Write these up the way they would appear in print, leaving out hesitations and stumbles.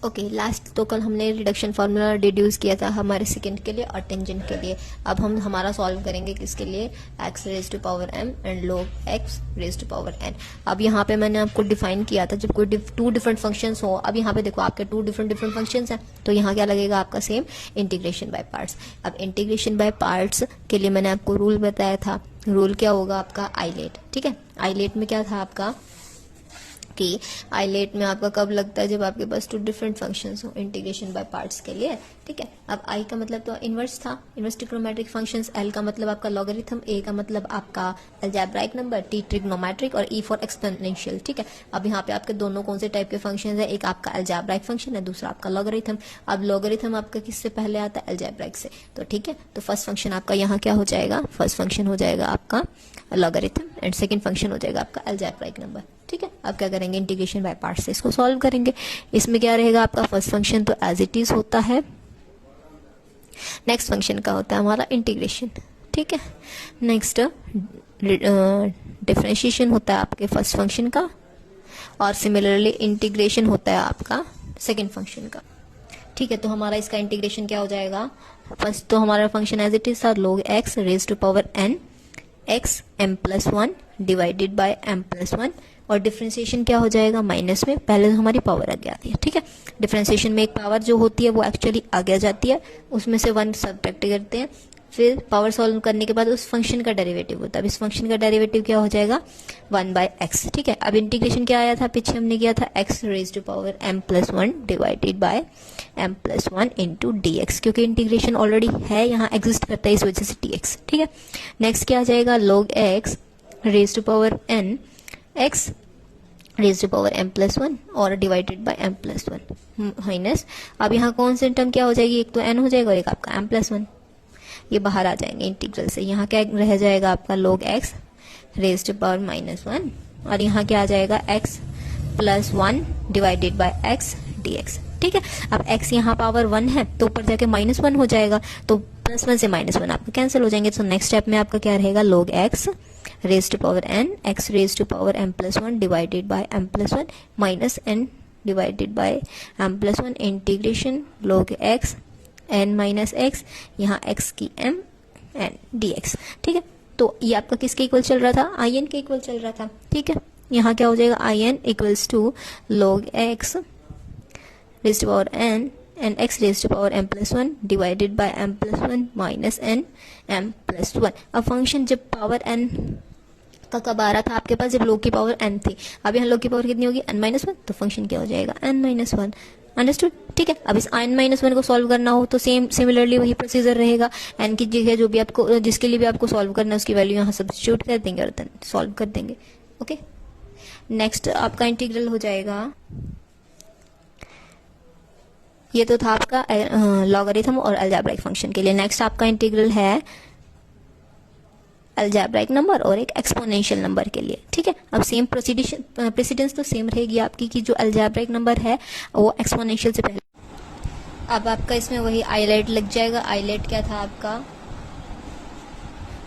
Okay last तो कल हमने रिडक्शन फार्मूला डिड्यूस किया था हमारे सेकंड के लिए और टेंजेंट के लिए। अब हम हमारा सॉल्व करेंगे किसके लिए, x raise to power m and log x raise to power n। अब यहाँ पे मैंने आपको डिफाइन किया था जब कोई टू डिफरेंट फंक्शंस हो। अब यहाँ पे देखो आपके टू डिफरेंट फंक्शंस हैं, तो यहाँ क्या लगेगा आपका सेम इंटीग्रेशन बाय पार्ट्स। अब इंटीग्रेशन बाय पार्ट्स के लिए मैंने आपको रूल बताया था। रूल क्या होगा आपका, आइलेट। ठीक है, आइलेट में क्या था आपका कि आइलेट में आपका कब लगता है, जब आपके पास टू डिफरेंट फंक्शंस हो इंटीग्रेशन बाय पार्ट्स के लिए। ठीक है, अब आई का मतलब तो इनवर्स था, इनवर्स ट्रिग्नोमेट्रिक फंक्शंस, एल का मतलब आपका लॉगरिथम, ए का मतलब आपका अलजेब्राइक नंबर, टी ट्रिग्नोमेट्रिक और ई फॉर एक्सपोनेंशियल। ठीक है, अब यहाँ पे आपके दोनों कौन से टाइप के फंक्शंस है, एक आपका अलजेब्राइक फंक्शन है, दूसरा आपका लॉगरिथम। अब लॉगरिथम आपका किससे पहले आता है, अलजेब्राइक से। तो ठीक है, तो फर्स्ट फंक्शन आपका यहाँ क्या हो जाएगा, फर्स्ट फंक्शन हो जाएगा आपका लॉगरिथम एंड सेकंड फंक्शन हो जाएगा आपका अलजेब्राइक नंबर। ठीक है, अब क्या करेंगे, इंटीग्रेशन बाय पार्ट्स से इसको सॉल्व करेंगे। इसमें क्या रहेगा आपका, फर्स्ट फंक्शन तो एज इट इज होता है, नेक्स्ट फंक्शन का होता है हमारा इंटीग्रेशन। ठीक है, नेक्स्ट डिफरेंशिएशन होता है आपके फर्स्ट फंक्शन का, और सिमिलरली इंटीग्रेशन होता है आपका सेकंड फंक्शन का। ठीक है, तो हमारा इसका इंटीग्रेशन क्या हो जाएगा, फर्स्ट तो हमारा फंक्शन एज इट इज था log x raise to power n x m+1 divided by m+1, और डिफरेंशिएशन क्या हो जाएगा, माइनस में, पहले तो हमारी पावर आगे आती है। ठीक है, डिफरेंशिएशन में एक पावर जो होती है वो एक्चुअली आगे आ जाती है, उसमें से 1 सब्ट्रैक्ट करते हैं, फिर पावर सॉल्व करने के बाद उस फंक्शन का डेरिवेटिव होता है। अब इस फंक्शन का डेरिवेटिव क्या हो जाएगा, 1/x। ठीक है, अब इंटीग्रेशन क्या आया था, पीछे हमने किया था x raise to power m+1 divided by m+1 into dx, क्योंकि इंटीग्रेशन ऑलरेडी है, यहाँ एग्जिस्ट करता है, इस वजह से dx। ठीक है, नेक्स्ट क्या आ जाएगा, log x raise to power n x raise to power m+1 और डिवाइडेड बाय m+1 माइनस, अब यहाँ कौन सी टर्म क्या हो जाएगी, एक तो n हो जाएगा और एक आपका m+1, ये बाहर आ जाएंगे इंटीग्रल से। यहाँ क्या रह जाएगा आपका log x raise to power -1, और यहाँ क्या आ जाएगा x+1 divided by x dx। ठीक है, अब x यहाँ पावर 1 है तो ऊपर जाके -1 हो जाएगा, तो +1 से -1 आपका कैंसिल हो जाएंगे। तो नेक्स्ट स्टेप में आपका क्या रहेगा, log x raise to power n x raise to power m+1 divided by m+1 minus n divided by m+1 integration log x n minus x, यहाँ x की m n dx। ठीक है, तो ये आपका किसके इक्वल चल रहा था, in के इक्वल चल रहा था। ठीक है, यहाँ क्या हो जाएगा, in equals to log x raise to power n and x raise to power m+1 divided by m+1 minus n m+1। अब फंक्शन जब पावर n का कब आ रहा था आपके पास, जब log की पावर n थी। अब यहाँ log की पावर कितनी होगी, n-1, तो फंक्शन क्या हो जाएगा, n-1। अंडरस्टूड। ठीक है, अब इस n-1 को सॉल्व करना हो तो सिमिलरली वही प्रोसीजर रहेगा, n की जगह जो भी आपको, जिसके लिए भी आपको सॉल्व करना है उसकी वैल्यू यहाँ सब्स्टिट्यूट कर देंगे और देन सॉल्व कर देंगे। ओके, नेक्स्ट आपका इंटीग्रल हो जाएगा, ये तो था आपका लॉगरिथम और अलजेब्राइक फंक्शन के लिए। नेक्स्ट आपका इंटीग्रल है अलजेब्राइक नंबर और एक एक्सपोनेंशियल नंबर के लिए। ठीक है, अब सेम प्रेसिडेंस तो सेम रहेगी आपकी कि जो अलजेब्राइक नंबर है वो एक्सपोनेंशियल से पहले। अब आपका इसमें वही आइलेट लग जाएगा। आइलेट क्या था आपका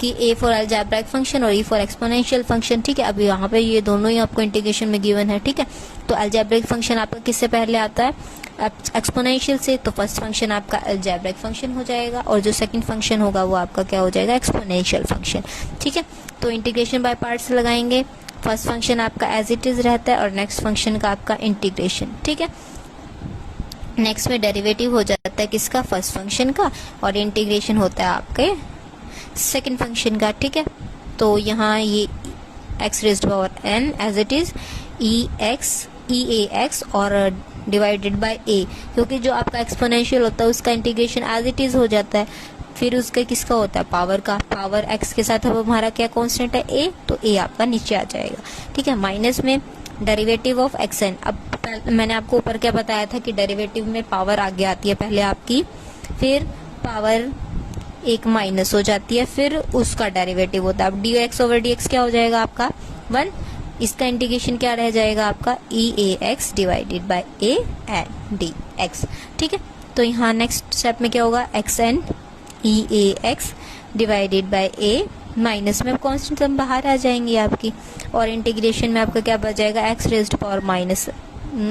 कि ए फॉर अलजेब्राइक फंक्शन और ई फॉर एक्सपोनेंशियल फंक्शन। ठीक है, अब यहाँ पे ये दोनों ही आपको इंटीग्रेशन में गिवन है। ठीक है, तो अलजेब्राइक फंक्शन आपका किससे पहले आता है, एक्सपोनेंशियल से, तो फर्स्ट फंक्शन आपका अलजेब्राइक फंक्शन हो जाएगा और जो सेकंड फंक्शन होगा वो आपका क्या हो जाएगा, एक्सपोनेंशियल फंक्शन। ठीक है, तो इंटीग्रेशन बाय पार्ट्स लगाएंगे, फर्स्ट फंक्शन आपका एज इट इज रहता है और नेक्स्ट फंक्शन का आपका इंटीग्रेशन। ठीक है, नेक्स्ट में डेरिवेटिव हो जाता है किसका, फर्स्ट फंक्शन का, और इंटीग्रेशन होता है आपके सेकंड फंक्शन का। ठीक है, तो यहाँ ये x raise to power n as it is e a x और डिवाइडेड बाय a, क्योंकि जो आपका एक्सपोनेंशियल होता है उसका इंटीग्रेशन एज इट इज हो जाता है, फिर उसका किसका होता है, पावर का। पावर x के साथ अब हमारा क्या कांस्टेंट है, a, तो a आपका नीचे आ जाएगा। ठीक है, माइनस में डेरिवेटिव ऑफ xn। अब मैंने आपको ऊपर क्या बताया था कि डेरिवेटिव में पावर आगे आती है पहले आपकी, फिर पावर एक माइनस हो जाती है, फिर उसका डेरिवेटिव होता है। अब dx ओवर dx क्या हो जाएगा आपका 1, इसका इंटीग्रेशन क्या रह जाएगा आपका e(ax) divided by a and dx। ठीक है, तो यहाँ नेक्स्ट स्टेप में क्या होगा, xn e(ax) divided by a, minus में कांस्टेंट बाहर आ जाएंगी आपकी, और इंटीग्रेशन में आपका क्या बच जाएगा, x raise to power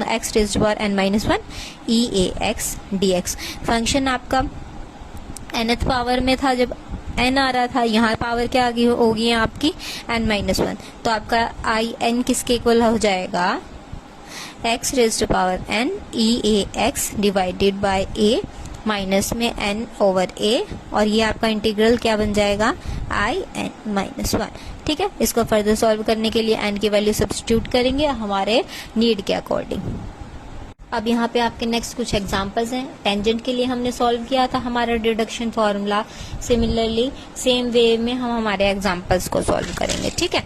x raise to power n minus one e a x d x. Function आपका nth पावर में था जब n आ रहा था, यहाँ पावर क्या होगी आपकी n माइनस वन, तो आपका आई n किसके इक्वल हो जाएगा, x raise to power n e a x divided by a minus में n ओवर a, और ये आपका इंटीग्रल क्या बन जाएगा आई n माइनस वन। ठीक है, इसको फर्दर सॉल्व करने के लिए n की वैल्यू सब्स्टिट्यूट करेंगे हमारे नीड के अकॉर्डिंग। अब यहाँ पे आपके नेक्स्ट कुछ एग्जांपल्स हैं। टेंजेंट के लिए हमने सॉल्व किया था हमारा deduction formula, similarly same way में हम हमारे एग्जांपल्स को सॉल्व करेंगे। ठीक है,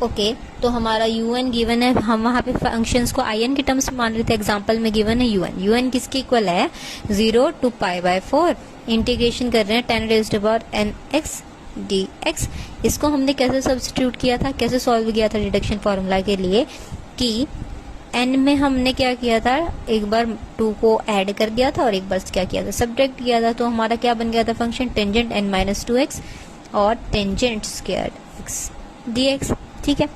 ओके तो हमारा un गिवन है, हम वहाँ पे फंक्शंस को in के टर्म्स में मान रहे थे, एग्जांपल में गिवन है un किसके इक्वल है 0 टू पाई बाय 4, इंटीग्रेशन कर रहे हैं 10 raise to power n x dx। इसको हमने कैसे सब्स्टिट्यूट किया था, कैसे सॉल्व किया था डिडक्शन फॉर्मूला के लिए, कि n में हमने क्या किया था, एक बार 2 को ऐड कर दिया था और एक बार क्या किया था सब्ट्रैक्ट किया था, तो हमारा क्या बन गया था function tangent n minus 2x और टेंजेंट स्क्वायर x dx। ठीक है,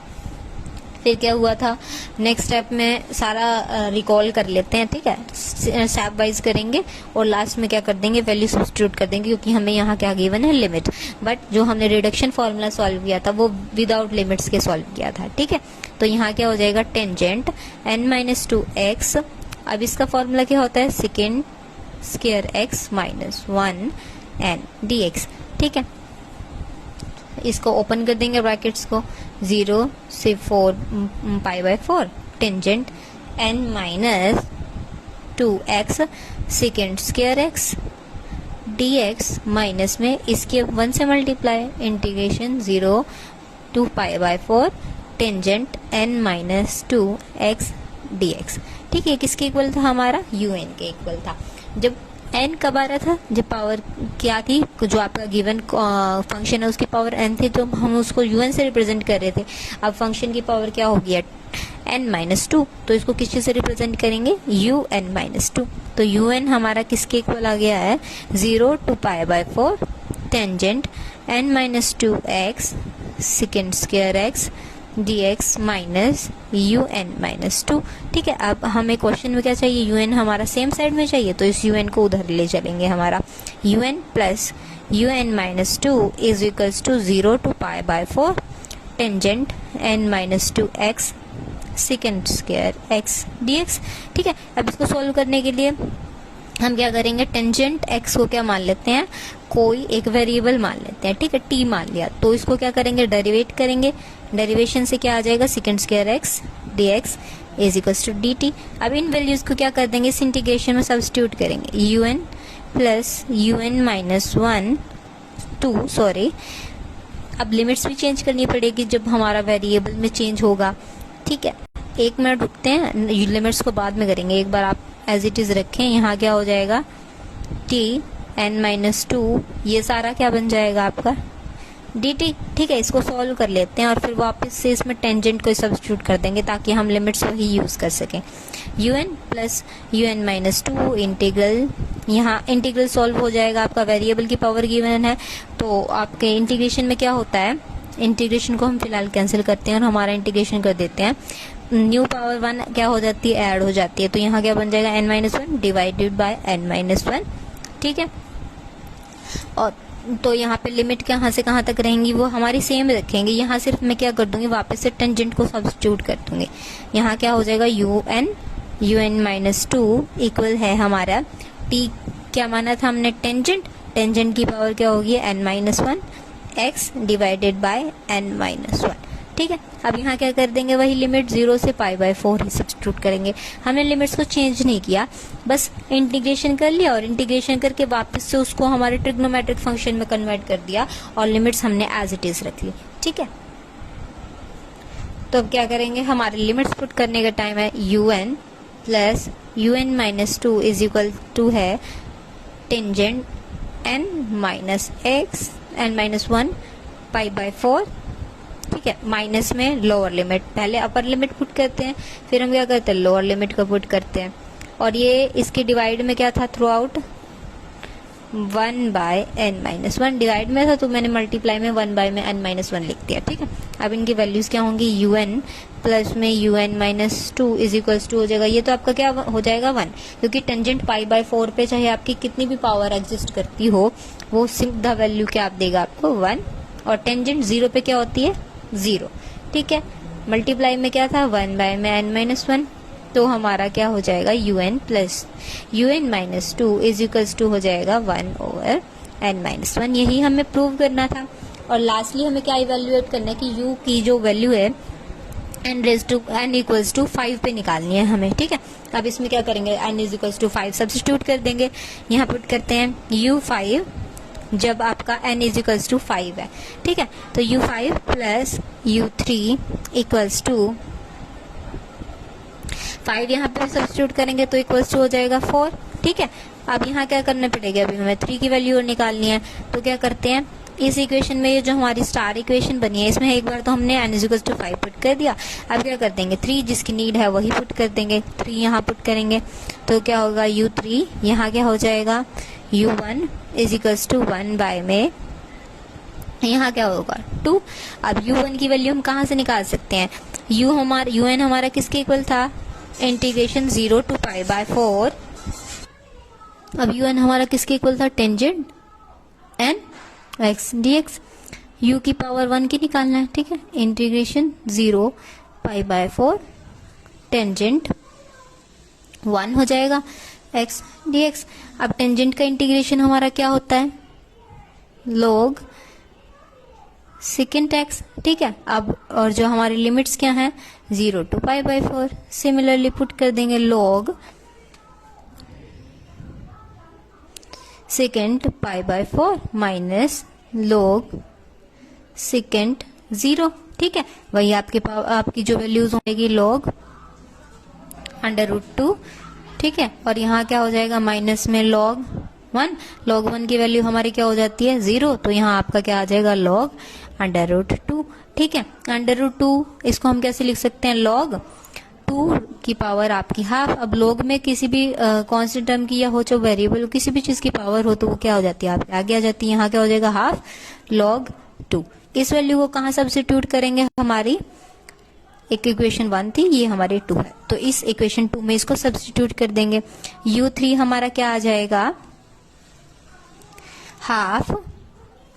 फिर क्या हुआ था, नेक्स्ट स्टेप में सारा रिकॉल कर लेते हैं। ठीक है, स्टेप वाइज करेंगे और लास्ट में क्या कर देंगे, वैल्यू सब्स्टिट्यूट कर देंगे, क्योंकि हमें यहाँ क्या गिवन है लिमिट, बट जो हमने रिडक्शन फॉर्मूला सॉल्व किया था वो विदाउट लिमिट्स के सॉल्व किया था। ठीक है, तो यहाँ क्या हो जाएगा टेंजेंट n माइनस 2x, अब इसका फॉर्मूला क्या होता है second square x minus 1 n dx। ठीक है, इसको ओपन कर देंगे ब्रैकेट्स को, 0 से 4 pi by 4 tangent n minus 2x second square x dx minus में इसके 1 से multiply, integration 0 to pi by 4 tangent n minus 2x dx। ठीक है, किसके इक्वल था हमारा un के इक्वल था। जब n कब आ रहा था, जब पावर क्या थी, जो आपका गिवन फंक्शन है उसकी पावर n थी, तो हम उसको un से रिप्रेजेंट कर रहे थे। अब फंक्शन की पावर क्या होगी n माइनस 2, तो इसको किस चीज से रिप्रेजेंट करेंगे un माइनस 2, तो un हमारा किसके इक्वल आ गया है 0 to pi by 4 tangent n minus 2x second square x dx minus un minus 2। ठीक है, अब हमें क्वेश्चन में क्या चाहिए, un हमारा सेम साइड में चाहिए, तो इस un को उधर ले चलेंगे, हमारा un plus un minus 2 is equals to 0 to pi by 4 tangent n minus 2x second square x dx। ठीक है, अब इसको सोल्व करने के लिए हम क्या करेंगे, टेंजेंट x को क्या मान लेते हैं, कोई एक वेरिएबल मान लेते हैं। ठीक है, t मान लिया, तो इसको क्या करेंगे डेरिवेट करेंगे, डेरिवेशन से क्या आ जाएगा second square x dx is equals to dt। अब इन वैल्यूज को क्या कर देंगे, इस इंटीग्रेशन में सब्स्टिट्यूट करेंगे, un plus un minus 1 2 sorry, अब लिमिट्स भी चेंज करनी पड़ेगी जब हमारा वेरिएबल में चेंज होगा। ठीक है, 1 मिनट रुकते हैं, लिमिट्स को बाद में करेंगे, एक बार आप एज इट इज रखें। यहाँ क्या हो जाएगा t n माइनस 2, ये सारा क्या बन जाएगा आपका dt। ठीक है, इसको सॉल्व कर लेते हैं और फिर वापस से इसमें टेंजेंट को सब्स्टिट्यूट कर देंगे ताकि हम लिमिट्स वही यूज कर सकें। un plus un minus 2 integral, यहाँ इंटीग्रल सॉल्व हो जाएगा, आपका वेरिएबल की पावर गिवन है, तो आपके इंटीग्रेशन में क्या होता है, इंटीग्रेशन को हम फिलहाल कैंसिल करते हैं और हमारा इंटीग्रेशन कर देते हैं, न्यू पावर 1 क्या हो जाती है, ऐड हो जाती है, तो यहाँ क्या बन जाएगा n minus 1 divided by n minus 1। ठीक है, और तो यहाँ पे लिमिट कहाँ से कहाँ तक रहेंगी वो हमारी सेम रखेंगे। यहाँ सिर्फ मैं क्या कर दूंगी, वापस से टेंजेंट को सब्स्टिट्यूट कर दूंगी। यहाँ क्या हो जाएगा un माइनस 2 इक्वल है हमारा t, क्या माना था हमने टेंजेंट, टेंजेंट की पावर क्या होगी n minus 1 x divided by n minus 1। ठीक है, अब यहाँ क्या कर देंगे, वही लिमिट 0 से पाई बाय 4 ही सब्स्टिट्यूट करेंगे। हमने लिमिट्स को चेंज नहीं किया, बस इंटीग्रेशन कर लिया और इंटीग्रेशन करके वापस से उसको हमारे ट्रिग्नोमेट्रिक फंक्शन में कन्वर्ट कर दिया और लिमिट्स हमने एज इट इज रख ली। ठीक है, तो अब क्या करेंगे, हमारे लिमिट्स पुट करने का टाइम है un plus un minus 2 is equal to है tangent n minus x n minus 1 pi by 4। ठीक है, माइनस में लोअर लिमिट, पहले अपर लिमिट पुट करते हैं, फिर हम क्या करते हैं लोअर लिमिट को पुट करते हैं, और ये इसके डिवाइड में क्या था थ्रू आउट 1/n-1 डिवाइड में था तो मैंने मल्टीप्लाई में 1 में n-1 लिख दिया, ठीक है। अब इनकी वैल्यूज क्या होंगी, un प्लस में un-2 इज इक्वल्स टू हो जाएगा, ये तो आपका क्या हो जाएगा 1, क्योंकि टेंजेंट π/4 पे चाहे आपकी कितनी भी पावर एग्जिस्ट करती हो वो सीधा वैल्यू क्या आप देगा आपको 1, और टेंजेंट 0 पे क्या होती है 0, ठीक है। मल्टीप्लाई में क्या था 1 में n-1, तो हमारा क्या हो जाएगा un plus un-2 is equals to हो जाएगा 1/n-1, यही हमें प्रूव करना था। और लास्टली हमें क्या इवेल्युएट करना है कि u की जो वैल्यू है n इक्वल्स टू 5 पे निकालनी है हमें, ठीक है। अब इसमें क्या करेंगे, n is equals to 5 substitute कर देंगे, यहाँ पुट करते हैं u5 जब आपका n इज इक्वल्स टू 5 है, ठीक है। तो u5 plus u3 equals to 5 यहाँ पे सब्स्टिट्यूट करेंगे तो इक्वल्स टू हो जाएगा 4, ठीक है। अब यहाँ क्या करना पड़ेगा, अभी हमें 3 की वैल्यू निकालनी है, तो क्या करते हैं इस इक्वेशन में ये जो हमारी स्टार इक्वेशन बनी है इसमें एक बार तो हमने n is equals to 5 put कर दिया, अब क्या कर देंगे 3 जिसकी नीड है वही पुट कर देंगे, 3 यहाँ पुट करेंगे तो क्या होगा u3 यहाँ क्या हो जाएगा u1 इज इक्वल्स टू 1 में यहाँ क्या होगा 2। अब u1 की वैल्यू हम कहाँ से निकाल सकते हैं, un हमारा किसके इक्वल था, इंटीग्रेशन 0 to π/4। अब un हमारा किसके इक्वल था, tangent n x dx, u की पावर 1 की निकालना है, ठीक है। इंटीग्रेशन 0 π/4 टेंजेंट 1 हो जाएगा x dx। अब टेंजेंट का इंटीग्रेशन हमारा क्या होता है, log सेकेंड x, ठीक है। अब और जो हमारी लिमिट्स क्या हैं 0 to π/4, सिमिलरली पुट कर देंगे log second π/4 minus log second 0, ठीक है। वही आपकी जो वैल्यूज होगी log √2, ठीक है। और यहाँ क्या हो जाएगा माइनस में log 1 की वैल्यू हमारी क्या हो जाती है 0, तो यहाँ आपका क्या आ जाएगा log √2, ठीक है। √2 इसको हम कैसे लिख सकते हैं, log 2 की पावर आपकी हाफ। अब log में किसी भी कांस्टेंट टर्म की या हो चाहे वेरिएबल किसी भी चीज की पावर हो तो वो क्या हो जाती है आपके आगे आ जाती है, यहाँ क्या हो जाएगा हाफ log 2। इस वैल्यू को कहाँ सब्स्टिट्यूट करेंगे, हमारी एक इक्वेशन 1 थी ये हमारी 2 है, तो इस इक्वेशन 2 में इसको सब्स्टिट्यूट कर देंगे। u3 हमारा क्या आ जाएगा हाफ,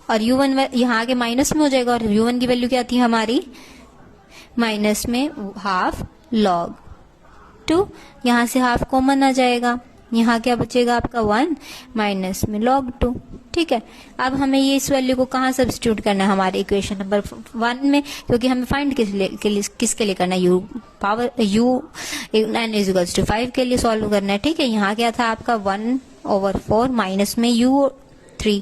और u1 यहाँ आगे माइनस में हो जाएगा, और u1 की वैल्यू क्या आती है हमारी माइनस में हाफ log 2, यहाँ से हाफ कॉमन आ जाएगा, यहाँ क्या बचेगा आपका 1 माइनस में log 2, ठीक है। अब हमें ये इस वैल्यू को कहाँ सब्स्टिट्यूट करना है, हमारे इक्वेशन नंबर 1 में, क्योंकि हमें फाइंड किसके लिए करना है, n इज इक्वल्स टू 5 के लिए सॉल्व करना है, ठीक है। यहाँ क्या था आपका 1/4 माइनस में u3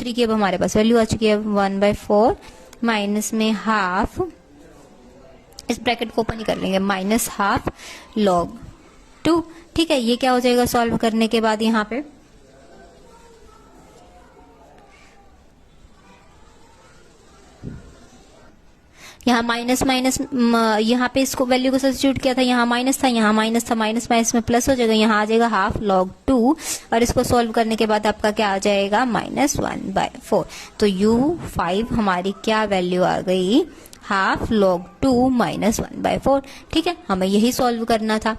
की अब हमारे पास वैल्यू आ चुकी है 1/4 माइनस में हाफ, इस ब्रैकेट को ओपन ही कर लेंगे, माइनस हाफ log 2, ठीक है। ये क्या हो जाएगा सॉल्व करने के बाद, यहाँ पे यहाँ माइनस यहाँ पे इसको वैल्यू को सब्स्टिट्यूट किया था, यहाँ माइनस था, यहाँ माइनस था, माइनस माइनस में प्लस हो जाएगा, यहाँ आ जाएगा हाफ log 2, और इसको सॉल्व करने के बाद आपका क्या आ जाएगा -1/4। तो u5 हमारी क्या वैल्यू आ गई, हाफ log 2 -1/4, ठीक है। हमें यही सॉल्व करना था।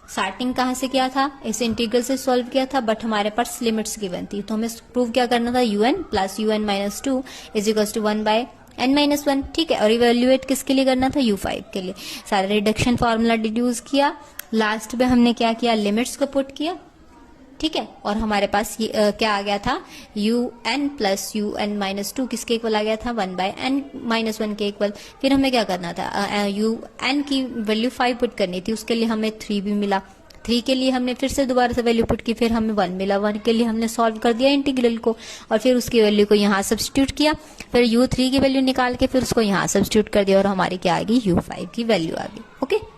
स्टार्टिंग कहाँ से किया था, इस इंटीग्रल से सॉल्व किया था, बट हमारे पास लिमिट्स गिवन थी, तो हमें प्रूव क्या करना था, un plus un-2 is equals to 1/n-1, ठीक है। और इवेल्युएट किसके लिए करना था, u5 के लिए। सारा रिडक्शन फॉर्मूला डिड्यूस किया, लास्ट में हमने क्या किया, लिमिट्स को पुट किया, ठीक है। और हमारे पास क्या आ गया था, un प्लस un-2 किसके इक्वल आ गया था, 1/n-1 के इक्वल। फिर हमें क्या करना था, un की वैल्यू 5 पुट करनी थी, उसके लिए हमें 3 भी मिला, 3 के लिए हमने फिर से दोबारा से वैल्यू पुट की, फिर हमें 1 मिला, 1 के लिए हमने सॉल्व कर दिया इंटीग्रल को, और फिर उसकी वैल्यू को यहाँ सब्स्टिट्यूट किया, फिर u3 की वैल्यू निकाल के फिर उसको यहाँ सब्स्टिट्यूट कर दिया, और हमारी क्या आ गई, u5 की वैल्यू आ गई, ओके।